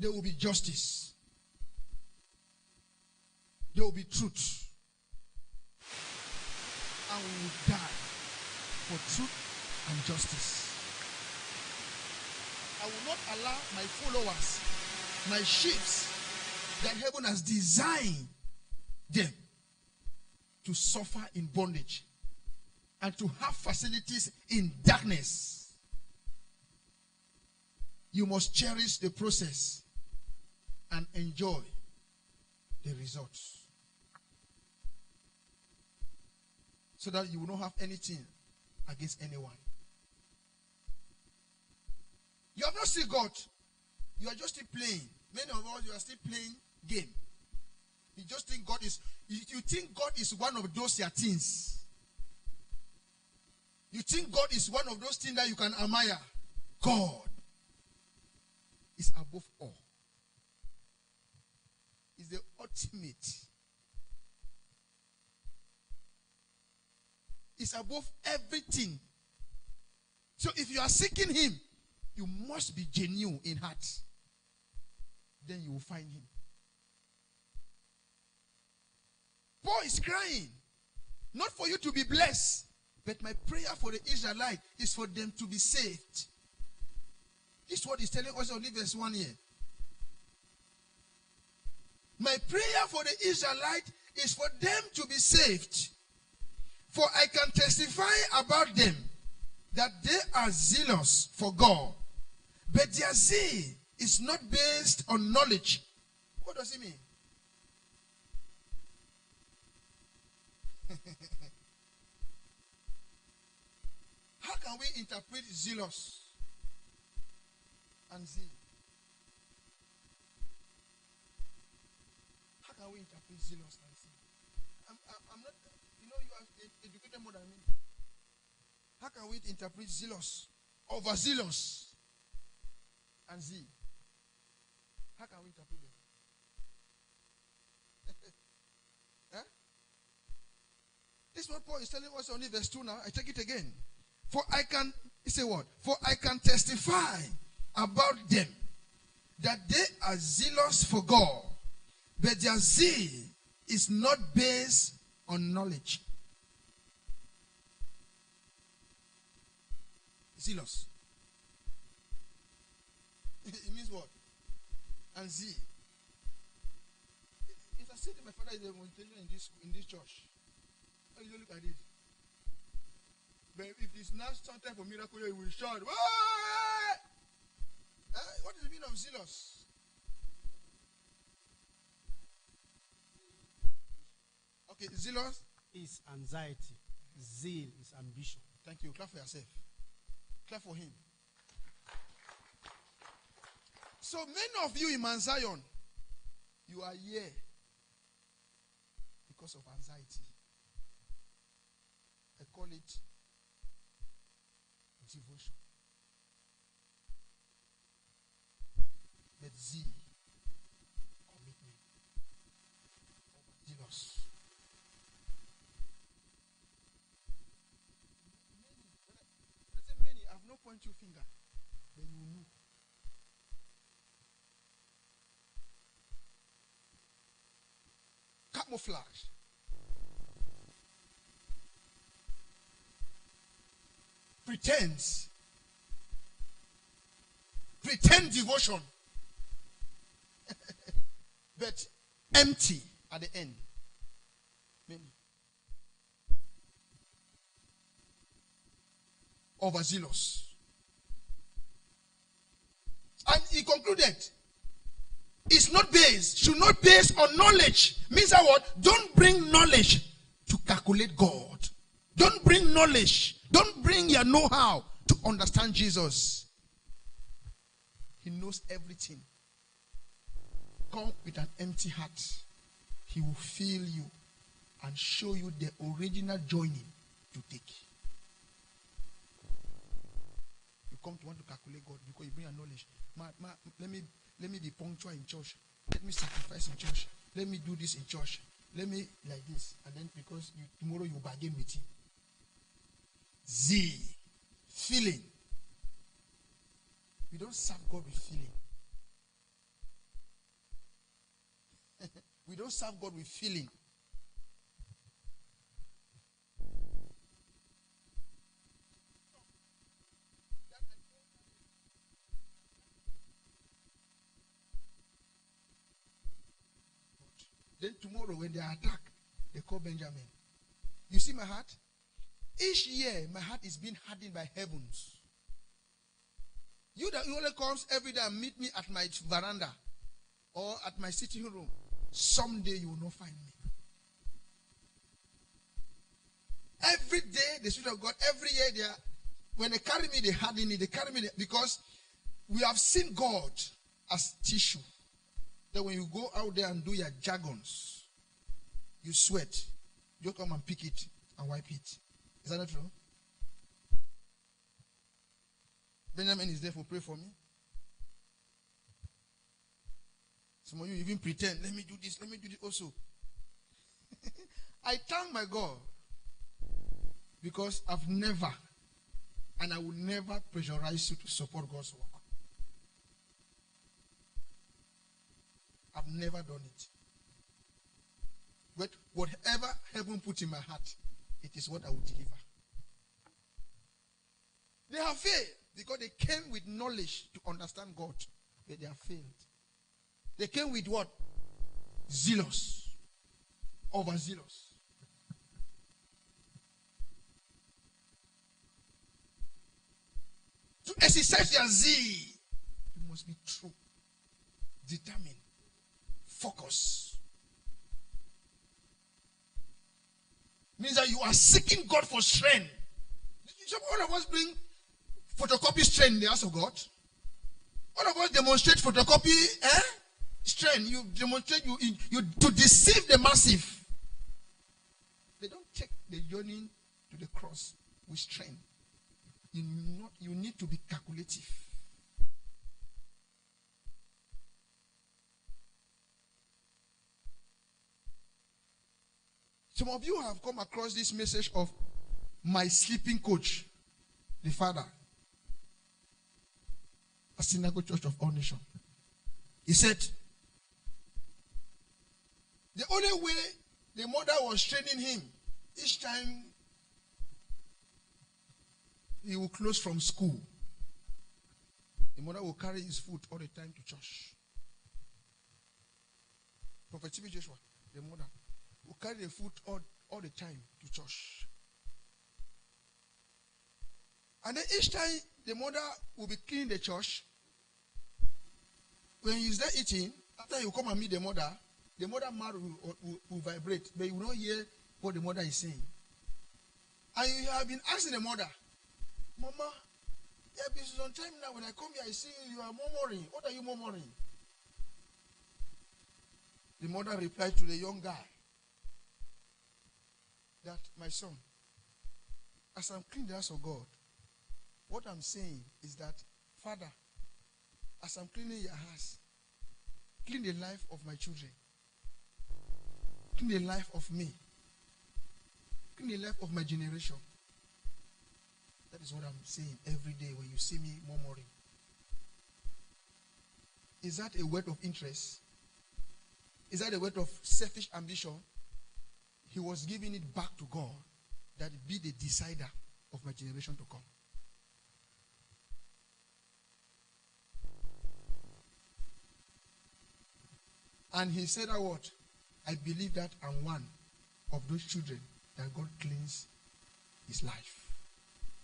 there will be justice. There will be truth. And we will die for truth and justice. I will not allow my followers, my sheep that heaven has designed them to suffer in bondage and to have facilities in darkness. You must cherish the process and enjoy the results, so that you will not have anything against anyone. You have not seen God. You are just still playing. Many of us, you are still playing game. You just think God is, you think God is one of those your things. You think God is one of those things that you can admire. God is above all. Is the ultimate. Is above everything. So if you are seeking him, you must be genuine in heart. Then you will find him. Paul is crying. Not for you to be blessed. But my prayer for the Israelites is for them to be saved. This is what he's telling us on verse 1 here. My prayer for the Israelites is for them to be saved. For I can testify about them that they are zealous for God. But their zeal is not based on knowledge. What does it mean? How can we interpret zealous and zeal? How can we interpret zealous and zeal? I'm not, you are educated more than me. How can we interpret zealous, overzealous, and zeal? How can we interpret them? Huh? This is what Paul is telling us only verse 2 now. I take it again. For I can, he said what? For I can testify about them that they are zealous for God, but their zeal is not based on knowledge. Zealous. It means what? And zeal. If I say to my father is a demonstration in this church, how you look at it? But if it's not some type of miracle, you will shout. What is the meaning of zealous? Okay, zealous is anxiety. Zeal is ambition. Thank you. Clap for yourself. Clap for him. So many of you in Mount Zion, you are here because of anxiety. I call it devotion. But zeal, commitment, zealous. When I say many, I have no point your finger, then you know. Camouflage. Pretend devotion. But empty at the end. Many. Overzealous. And he concluded, it's not based, should not base on knowledge. Means that what? Don't bring knowledge to calculate God. Don't bring knowledge. Don't bring your know-how to understand Jesus. He knows everything. Come with an empty heart. He will fill you and show you the original journey to take. You come to want to calculate God because you bring your knowledge. Let me be punctual in church. Let me sacrifice in church. Let me do this in church. Let me like this. And then because tomorrow you bargain with him. Zeal. Feeling. We don't serve God with feeling. We don't serve God with feeling. Then tomorrow when they attack, they call Benjamin. You see my heart? Each year, my heart is being hardened by heavens. You that you only comes every day and meet me at my veranda or at my sitting room, someday you will not find me. Every day, the Spirit of God, every year, when they carry me, they harden me, they carry me, because we have seen God as tissue. That when you go out there and do your jargons, you sweat, you come and pick it and wipe it. Is that not true? Benjamin is there for pray for me. Some of you even pretend, let me do this also. I thank my God because I've never and I will never pressurize you to support God's work. I've never done it. But whatever heaven put in my heart, it is what I will deliver. They have failed because they came with knowledge to understand God, but they have failed. They came with what? Zealous. Overzealous. To exercise your zeal, you must be true, determined, focus. Means that you are seeking God for strength. All of us bring photocopy strength in the house of God. All of us demonstrate photocopy strength. You demonstrate you to deceive the massive. They don't take the journey to the cross with strength. You need to be calculative. Some of you have come across this message of my sleeping coach, the father, a synagogue church of all nations. He said, the only way the mother was training him, each time he will close from school, the mother will carry his food all the time to church. Prophet T.B. Joshua, the mother, will carry the food all the time to church. And then each time the mother will be cleaning the church, when he's there eating, after you come and meet the mother mouth will vibrate, but you will not hear what the mother is saying. And you have been asking the mother, Mama, yeah, this is on time now. When I come here, I see you are murmuring. What are you murmuring? The mother replied to the young guy that, my son, as I'm cleaning the house of God, what I'm saying is that, Father, as I'm cleaning your house, clean the life of my children. Clean the life of me. Clean the life of my generation. That is what I'm saying every day when you see me murmuring. Is that a word of interest? Is that a word of selfish ambition? He was giving it back to God, that be the decider of my generation to come. And he said that what? I believe that I'm one of those children that God cleans his life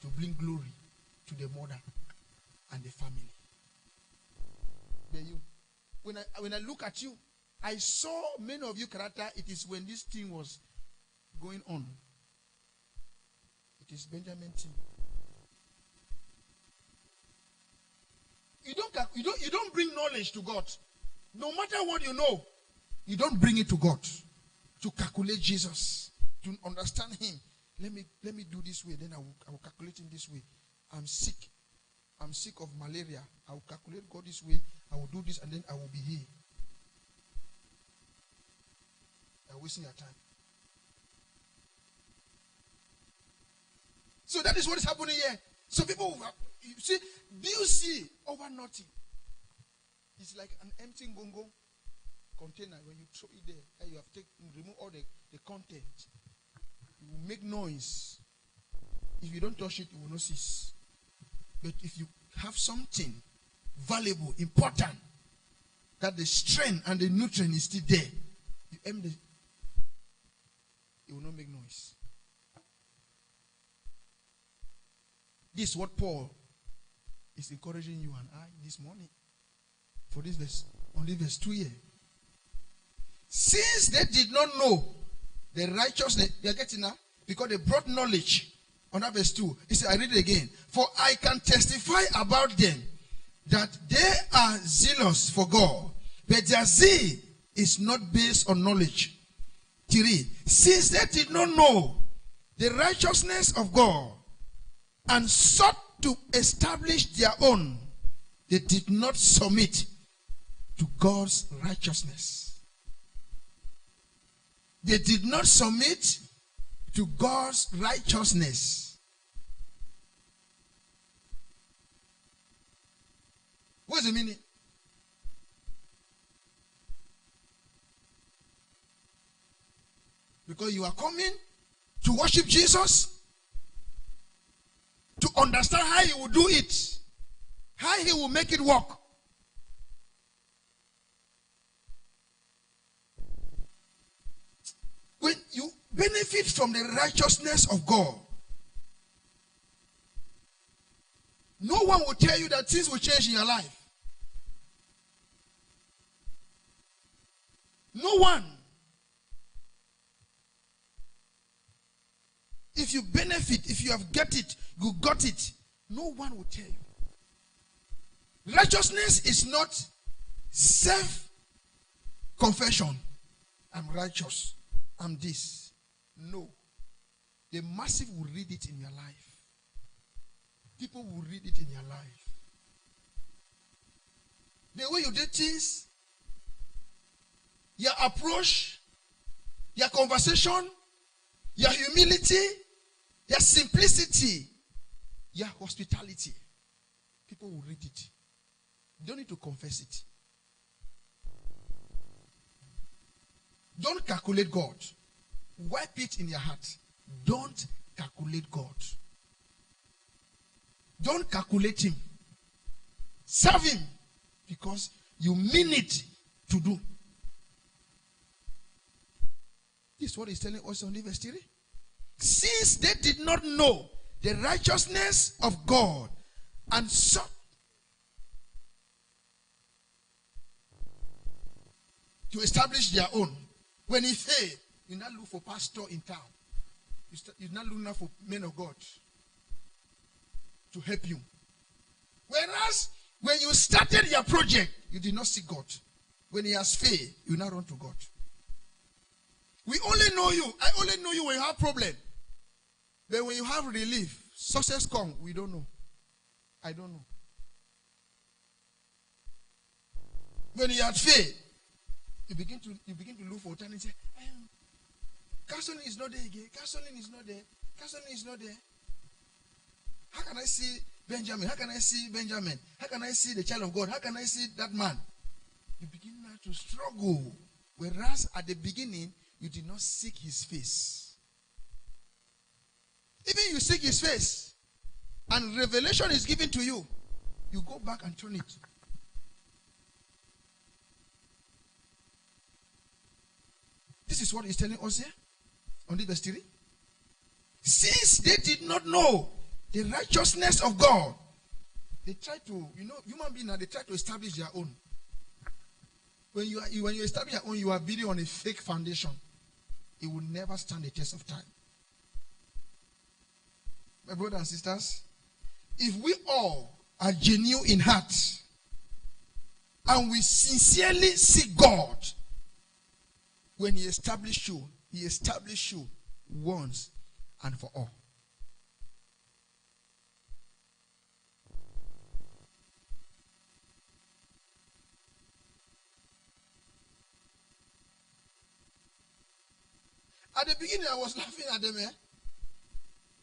to bring glory to the mother and the family. But you, when I look at you, I saw many of you character. It is when this thing was going on. It is Benjamin thing. You don't bring knowledge to God. No matter what you know, you don't bring it to God to calculate Jesus, to understand him. Let me do this way, then I will calculate him this way. I'm sick of malaria. I will calculate God this way. I will do this and then I will be healed. You're wasting your time. So that is what is happening here. So people, you see, do you see over nothing? It's like an empty gongo container, when you throw it there, and you have taken, remove all the content, it will make noise. If you don't touch it, it will not cease. But if you have something valuable, important, that the strength and the nutrient is still there, you empty it, it will not make noise. This is what Paul is encouraging you and I this morning. For this verse, on this verse 2 here. Since they did not know the righteousness, they are getting now, because they brought knowledge. On that verse 2, he said, I read it again. For I can testify about them that they are zealous for God, but their zeal is not based on knowledge. 3. Since they did not know the righteousness of God and sought to establish their own, they did not submit to God's righteousness. They did not submit to God's righteousness. What's the meaning? Because you are coming to worship Jesus, to understand how he will do it, how he will make it work. When you benefit from the righteousness of God, no one will tell you that things will change in your life. No one. If you benefit, if you have got it, you got it, no one will tell you. Righteousness is not self-confession. I'm righteous. I'm this. No. The massive will read it in your life. People will read it in your life. The way you did things, your approach, your conversation, your humility, your simplicity, your hospitality. People will read it. You don't need to confess it. Don't calculate God. Wipe it in your heart. Don't calculate God. Don't calculate him. Serve him because you mean it to do. This is what he's telling us on verse 3. Since they did not know the righteousness of God and sought to establish their own. When he failed, you now look for pastor in town. You now look now for men of God to help you. Whereas, when you started your project, you did not seek God. When he has failed, you now run to God. We only know you. I only know you when you have problem. But when you have relief, success come, we don't know. I don't know. When you have failed, you begin to look for alternative. Counseling is not there again. Counseling is not there. Counseling is not there. How can I see Benjamin? How can I see Benjamin? How can I see the child of God? How can I see that man? You begin now to struggle. Whereas at the beginning, you did not seek his face. Even you seek his face, and revelation is given to you, you go back and turn it. This is what he's telling us here on the verse 3. Since they did not know the righteousness of God, they try to, human beings, they try to establish their own. When you establish your own, you are building on a fake foundation. It will never stand the test of time. My brothers and sisters, if we all are genuine in heart and we sincerely seek God, when he established you once and for all. At the beginning, I was laughing at them.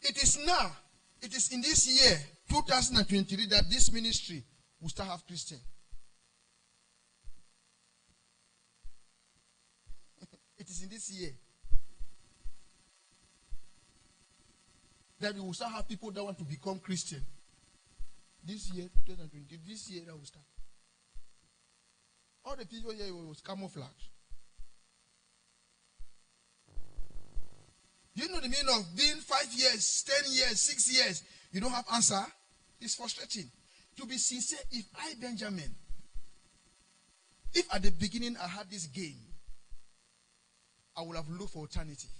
It is now, it is in this year, 2023, that this ministry will start have Christian. is in this year that we will start have people that want to become Christian. This year, 2020, this year that will start. All the people here was camouflage. Do you know the meaning of being 5 years, 10 years, 6 years? You don't have answer? It's frustrating. To be sincere, if I, Benjamin, if at the beginning I had this game, I would have looked for alternative.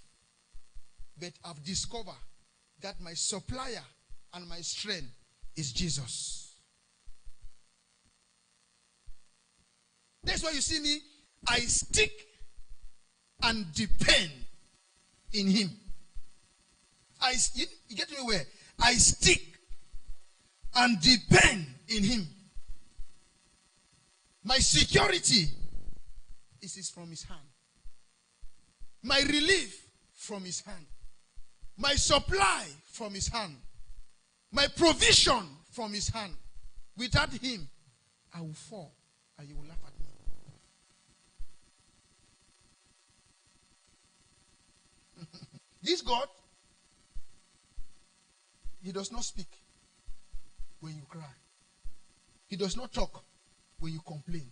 But I've discovered that my supplier and my strength is Jesus. That's why you see me, I stick and depend in him. You get me where? I stick and depend in him. My security is from his hand. My relief from his hand. My supply from his hand. My provision from his hand. Without him, I will fall and you will laugh at me. This God, he does not speak when you cry. He does not talk when you complain.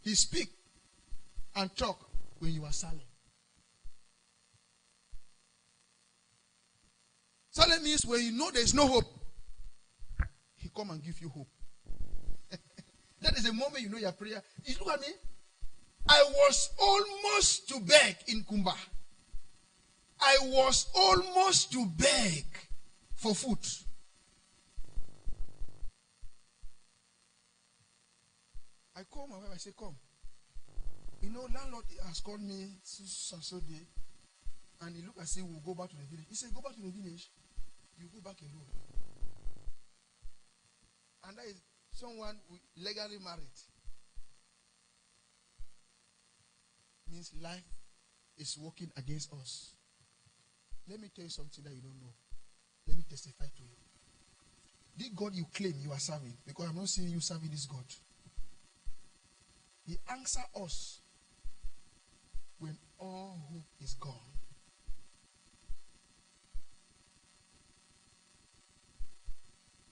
He speaks and talk when you are silent. Silent means when you know there is no hope, he come and give you hope. That is the moment you know your prayer. You look at me. I was almost to beg in Kumba. I was almost to beg for food. I call my wife, I say, come. You know, landlord has called me so day, and he look and say, we'll go back to the village. He said, go back to the village. You go back alone. And that is someone legally married. Means life is working against us. Let me tell you something that you don't know. Let me testify to you. The God you claim you are serving, because I'm not seeing you serving this God. He answers us when all hope is gone.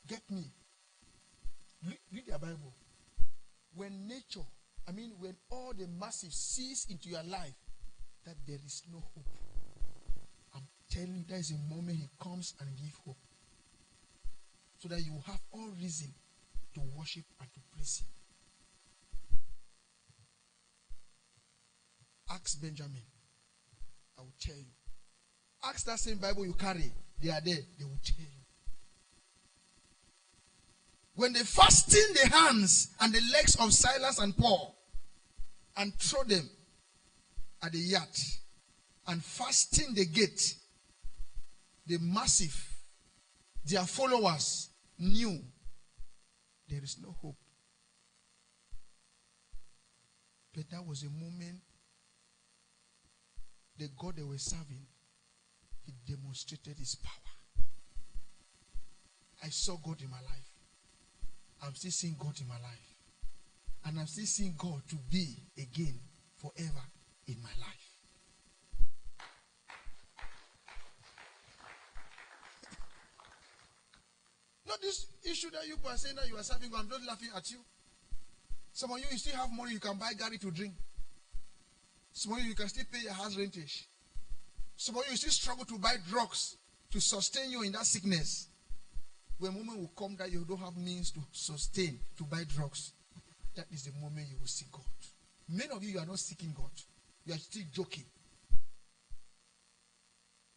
Get me. Read your Bible. When when all the massive sees into your life that there is no hope, I'm telling you, there is a moment he comes and gives hope. So that you will have all reason to worship and to praise him. Ask Benjamin. I will tell you. Ask that same Bible you carry. They are there. They will tell you. When they fasten the hands and the legs of Silas and Paul and throw them at the yard and fasten the gate, the massive, their followers knew there is no hope. But that was a moment the God they were serving, he demonstrated his power. I saw God in my life. I'm still seeing God in my life. And I'm still seeing God to be again forever in my life. Not this issue that you are saying that you are serving God. I'm just laughing at you. Some of you still have money, you can buy Gary to drink. Some of you can still pay your house rentage. Some of you still struggle to buy drugs to sustain you in that sickness. When a moment will come that you don't have means to sustain, to buy drugs, that is the moment you will see God. Many of you are not seeking God. You are still joking.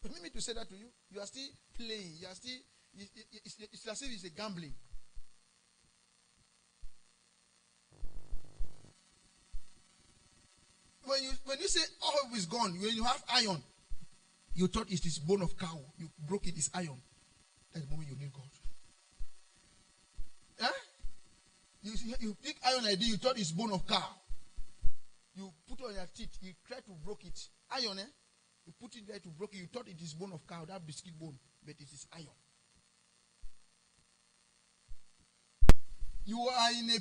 Permit me to say that to you. You are still playing. You are still, it's as if it's a gambling. When you say all is gone, when you have iron, you thought it is bone of cow. You broke it, it's iron. That's the moment you need God. Huh? You pick iron like this, you thought it's bone of cow. You put on your teeth, you try to break it. Iron, You put it there to break it, you thought it is bone of cow, that biscuit bone, but it is iron. You are in a